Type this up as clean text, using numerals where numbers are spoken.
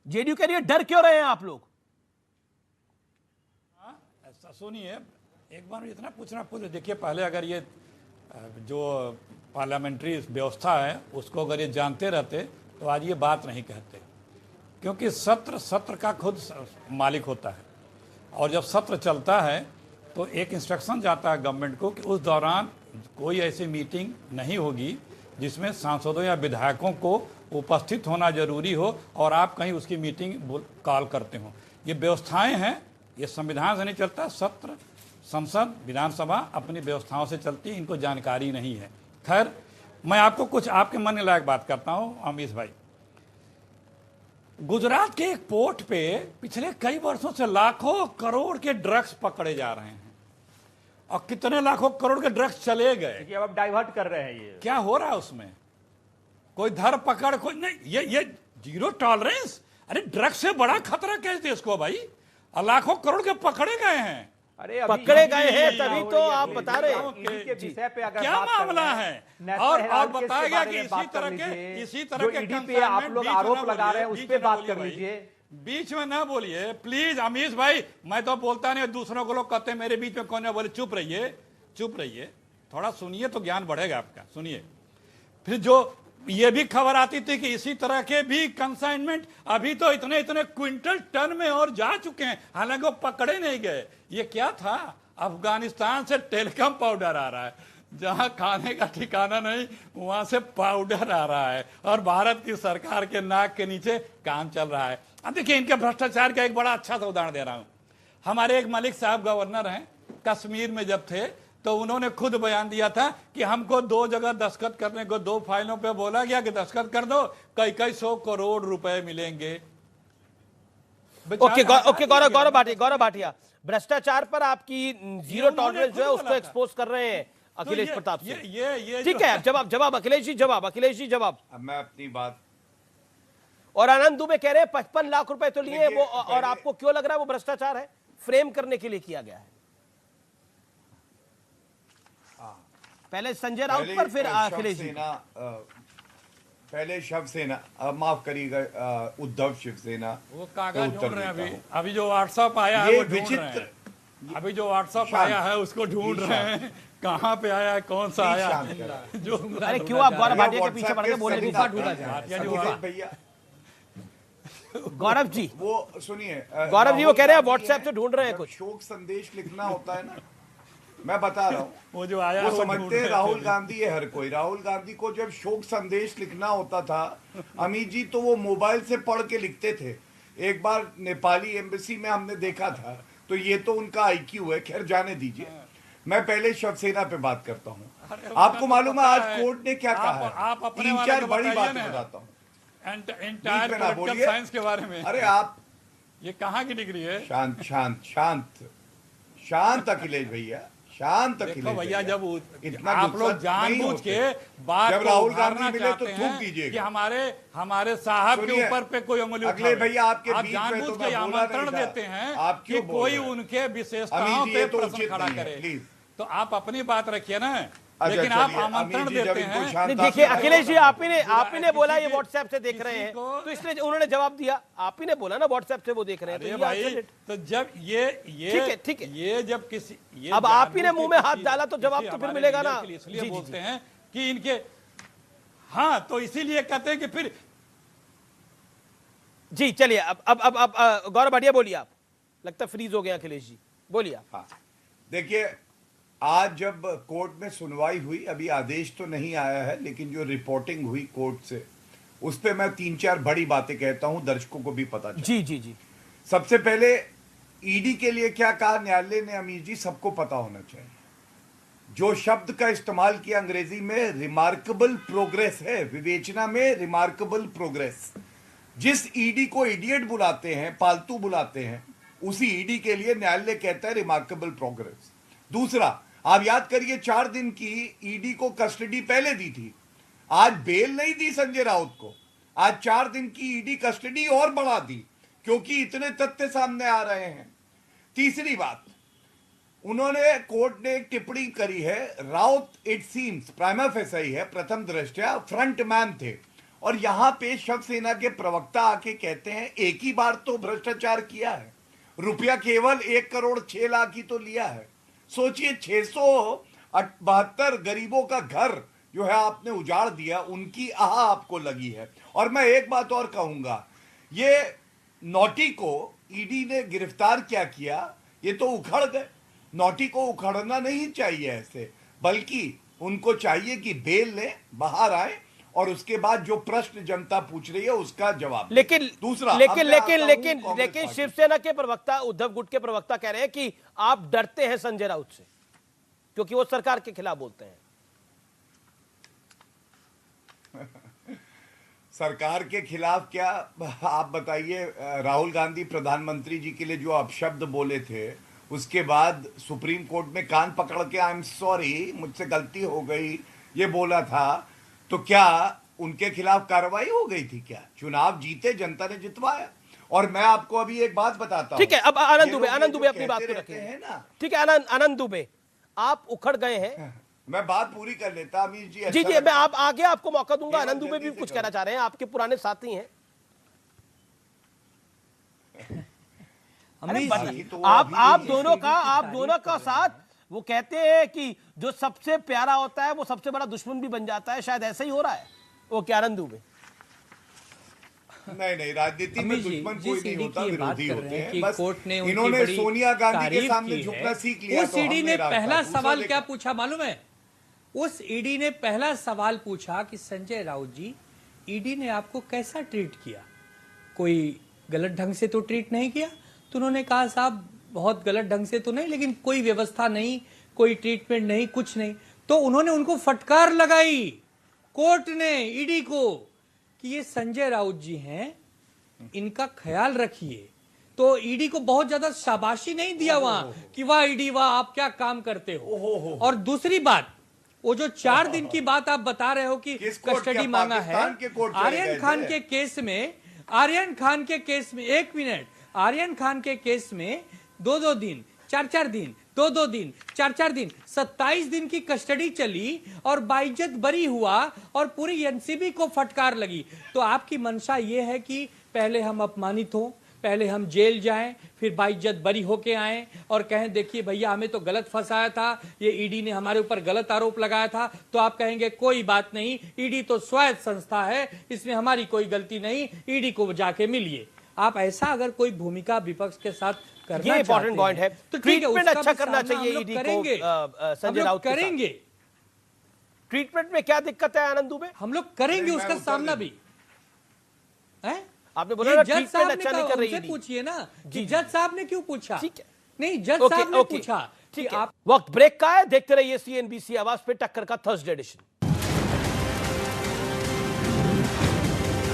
JDU कह रही है डर क्यों रहे हैं आप लोग? ऐसा सुनिए, एक बार इतना पूछना पूछ, देखिए पहले अगर ये जो पार्लियामेंट्री व्यवस्था है उसको अगर ये जानते रहते तो आज ये बात नहीं कहते, क्योंकि सत्र का खुद मालिक होता है और जब सत्र चलता है तो एक इंस्ट्रक्शन जाता है गवर्नमेंट को कि उस दौरान कोई ऐसी मीटिंग नहीं होगी जिसमें सांसदों या विधायकों को उपस्थित होना जरूरी हो और आप कहीं उसकी मीटिंग कॉल करते हो। ये व्यवस्थाएं हैं, ये संविधान से नहीं चलता। सत्र, संसद, विधानसभा अपनी व्यवस्थाओं से चलती है, इनको जानकारी नहीं है। खैर, मैं आपको कुछ आपके मन लायक बात करता हूँ अमीश भाई। गुजरात के एक पोर्ट पे पिछले कई वर्षों से लाखों करोड़ के ड्रग्स पकड़े जा रहे हैं और कितने लाखों करोड़ के ड्रग्स चले गए। अब आप डाइवर्ट कर रहे हैं, ये क्या हो रहा है उसमें? कोई धर पकड़, कोई नहीं, ये जीरो टॉलरेंस। अरे ड्रग्स से बड़ा खतरा कैसे देश को भाई, और लाखों करोड़ के पकड़े गए हैं। अरे पकड़े गए हैं तभी तो आप बता रहे हैं के विषय पे अगर क्या बात कर मामला रहे है? हैं, और बताया गया कि इसी तरह के ईडी पे आप लोग आरोप लगा रहे हैं उस पे बात कर लीजिए। बीच में ना बोलिए प्लीज अमीश भाई, मैं तो बोलता नहीं, दूसरों को लोग कहते हैं मेरे बीच में कौन है बोले। चुप रहिए, चुप रहिए, थोड़ा सुनिए तो ज्ञान बढ़ेगा आपका। सुनिए, फिर जो ये भी खबर आती थी कि इसी तरह के भी कंसाइनमेंट अभी तो इतने इतने क्विंटल टन में और जा चुके हैं, हालांकि वो पकड़े नहीं गए। ये क्या था? अफगानिस्तान से टेलीकॉम पाउडर आ रहा है, जहां खाने का ठिकाना नहीं वहां से पाउडर आ रहा है और भारत की सरकार के नाक के नीचे काम चल रहा है। अब देखिए, इनके भ्रष्टाचार का एक बड़ा अच्छा सा उदाहरण दे रहा हूं। हमारे एक मलिक साहब गवर्नर हैं, कश्मीर में जब थे तो उन्होंने खुद बयान दिया था कि हमको 2 जगह दस्तखत करने को, 2 फाइलों पे बोला गया कि दस्तखत कर दो, कई 100 करोड़ रुपए मिलेंगे। ओके गौरव भाटिया, भ्रष्टाचार पर आपकी जीरो टॉलरेंस जो है उसको एक्सपोज कर रहे हैं अखिलेश प्रताप सिंह। ये ठीक है, जवाब अखिलेश जी जवाब। अब मैं अपनी बात, और आनंद दुबे कह रहे हैं 55 लाख रुपए तो लिए वो, और आपको क्यों लग रहा है वो भ्रष्टाचार है? फ्रेम करने के लिए किया गया है। पहले संजय राउत पर, फिर अखिलेश जी। पहले शिवसेना, माफ करिएगा, उद्धव शिवसेना वो कागज ढूंढ रहे हैं अभी जो व्हाट्सएप आया है वो ढूंढ रहे हैं। अभी जो व्हाट्सएप आया है उसको ढूंढ रहे हैं, कहाँ पे आया है, कौन सा आया है जो। अरे क्यों आप गौरव भाटिया के पीछे पड़ के बोल रहे हैं? भैया गौरव जी, वो सुनिए, गौरव जी वो कह रहे हैं व्हाट्सएप से ढूंढ रहे हैं कुछ। शोक संदेश लिखना होता है ना, मैं बता रहा हूँ, वो जो आया वो समझते हैं राहुल गांधी है हर कोई। राहुल गांधी को जब शोक संदेश लिखना होता था अमित जी, तो वो मोबाइल से पढ़ के लिखते थे। एक बार नेपाली एम्बेसी में हमने देखा था, तो ये तो उनका आईक्यू है। खैर जाने दीजिए, मैं पहले शिवसेना पे बात करता हूँ। आपको मालूम है आज कोर्ट ने क्या कहा है? 3-4 बड़ी बातें बताता हूँ एंटायर पॉलिटिकल साइंस के बारे में। अरे आप, ये कहाँ की डिग्री है? शांत शांत शांत शांत अखिलेश भैया, शांत अखिलेश भैया। जब इतना आप लोग जानबूझ के बात जब राहुल गांधी मिले तो थूक दीजिए कि हमारे साहब के ऊपर पे कोई उंगली अगले भैया आपके आप बीच में जानबूझ तो के आमंत्रण देते हैं कि कोई उनके विशेषताओं पे प्रश्न खड़ा करे। तो आप अपनी बात रखिए ना, लेकिन आप आमंत्रण देते हैं। देखिए अखिलेश जी, आप ही ने बोला ये व्हाट्सएप से देख रहे हैं, तो इसलिए उन्होंने जवाब दिया। आप ही ने बोला ना व्हाट्सएप से वो देख रहे हैं, तो भाई तो जब ये ठीक है, ये जब किसी अब आप ही ने मुंह में हाथ डाला तो जवाब तो फिर मिलेगा ना। इसलिए बोलते हैं कि इनके, हाँ, तो इसीलिए कहते हैं कि फिर जी। चलिए अब गौरव भाटिया बोलिए। आप लगता फ्रीज हो गए अखिलेश जी, बोलिए। हाँ, देखिए आज जब कोर्ट में सुनवाई हुई, अभी आदेश तो नहीं आया है, लेकिन जो रिपोर्टिंग हुई कोर्ट से, उस पे मैं 3-4 बड़ी बातें कहता हूं, दर्शकों को भी पता चले। जी। सबसे पहले ईडी के लिए क्या कहा न्यायालय ने अमीर जी, सबको पता होना चाहिए। जो शब्द का इस्तेमाल किया अंग्रेजी में, रिमार्केबल प्रोग्रेस है, विवेचना में रिमार्केबल प्रोग्रेस। जिस ईडी को इडियट बुलाते हैं, पालतू बुलाते हैं, उसी ईडी के लिए न्यायालय कहता है रिमार्केबल प्रोग्रेस। दूसरा, आप याद करिए 4 दिन की ईडी को कस्टडी पहले दी थी, आज बेल नहीं दी संजय राउत को, आज 4 दिन की ईडी कस्टडी और बढ़ा दी, क्योंकि इतने तथ्य सामने आ रहे हैं। तीसरी बात, उन्होंने, कोर्ट ने एक टिप्पणी करी है, Raut it seems prima facie है, प्रथम दृष्टया फ्रंट मैन थे और यहां पे शिवसेना के प्रवक्ता आके कहते हैं एक ही बार तो भ्रष्टाचार किया है, रुपया केवल 1,06,00,000 ही तो लिया है। सोचिए 672 गरीबों का घर जो है आपने उजाड़ दिया, उनकी आह आपको लगी है। और मैं एक बात और कहूंगा, ये नोटी को ईडी ने गिरफ्तार क्या किया, ये तो उखड़ गए। नोटी को उखड़ना नहीं चाहिए ऐसे, बल्कि उनको चाहिए कि बेल लें, बाहर आए और उसके बाद जो प्रश्न जनता पूछ रही है उसका जवाब। लेकिन दूसरा, लेकिन शिवसेना के प्रवक्ता उद्धव गुट के प्रवक्ता कह रहे हैं कि आप डरते हैं संजय राउत से क्योंकि वो सरकार के खिलाफ बोलते हैं। सरकार के खिलाफ क्या, आप बताइए। राहुल गांधी प्रधानमंत्री जी के लिए जो अपशब्द बोले थे, उसके बाद सुप्रीम कोर्ट में कान पकड़ के आई एम सॉरी, मुझसे गलती हो गई, ये बोला था, तो क्या उनके खिलाफ कार्रवाई हो गई थी? क्या चुनाव जीते, जनता ने जितवाया। और मैं आपको अभी एक बात बताता हूं। ठीक है, अब आनंद दुबे अपनी बात को रखें ना। ठीक है, आनंद दुबे, आप उखड़ गए हैं। मैं बात पूरी कर लेता अमीर जी। जी मैं आप आगे आपको मौका दूंगा। आनंद दुबे भी कुछ कहना चाह रहे हैं, आपके पुराने साथी हैं। आप दोनों का साथ, वो कहते हैं कि जो सबसे प्यारा होता है वो सबसे बड़ा दुश्मन भी बन जाता है, शायद ऐसा ही हो रहा है। वो क्या आनंद दुबे? नहीं, राजनीति में दुश्मन कोई नहीं होता, विरोधी होते हैं। बस कोर्ट ने इन्होंने सोनिया गांधी के सामने झुकना सीख लिया। उस ईडी ने पहला सवाल क्या पूछा मालूम है? उस ईडी ने पहला सवाल पूछा कि संजय राउत जी, ईडी ने आपको कैसा ट्रीट किया? कोई गलत ढंग से तो ट्रीट नहीं किया? तो उन्होंने कहा साहब बहुत गलत ढंग से तो नहीं, लेकिन कोई व्यवस्था नहीं, कोई ट्रीटमेंट नहीं, कुछ नहीं। तो उन्होंने उनको फटकार लगाई कोर्ट ने ईडी को कि ये संजय राउत जी हैं, इनका ख्याल रखिए। तो ईडी को बहुत ज्यादा शाबाशी नहीं दिया वहां कि वाह ईडी वाह आप क्या काम करते हो। और दूसरी बात, वो जो 4 दिन की बात आप बता रहे हो कि कस्टडी मांगा है, आर्यन खान के केस में, एक मिनट, आर्यन खान के केस में 2-2 दिन, 4-4 दिन, 2-2 दिन, 4-4 दिन, 27 दिन की कस्टडी चली और बाइज्जत बरी हुआ और पूरी एनसीबी को फटकार लगी। तो आपकी मंशा ये है कि पहले हम अपमानित हों, पहले हम जेल जाएं, फिर बाइज्जत बरी होके आएं और कहें देखिए भैया हमें तो गलत फंसाया था, ये ईडी ने हमारे ऊपर गलत आरोप लगाया था। तो आप कहेंगे कोई बात नहीं, ईडी तो स्वायत्त संस्था है, इसमें हमारी कोई गलती नहीं, ईडी को जाके मिलिए। आप ऐसा अगर कोई भूमिका विपक्ष के साथ करना, ये इंपॉर्टेंट पॉइंट है, तो ट्रीटमेंट अच्छा करना चाहिए ईडी को। संजय राउत करेंगे, ट्रीटमेंट में क्या दिक्कत है आनंद दुबे? हम लोग करेंगे उसका सामना भी है। आपने बोला जज साहब अच्छा नहीं कर रही, पूछिए ना कि जज साहब ने क्यों पूछा? ठीक है, नहीं जज साहब ने पूछा। ठीक है, वक्त ब्रेक का है, देखते रहिए CNBC आवाज पे टक्कर का थर्सडे एडिशन।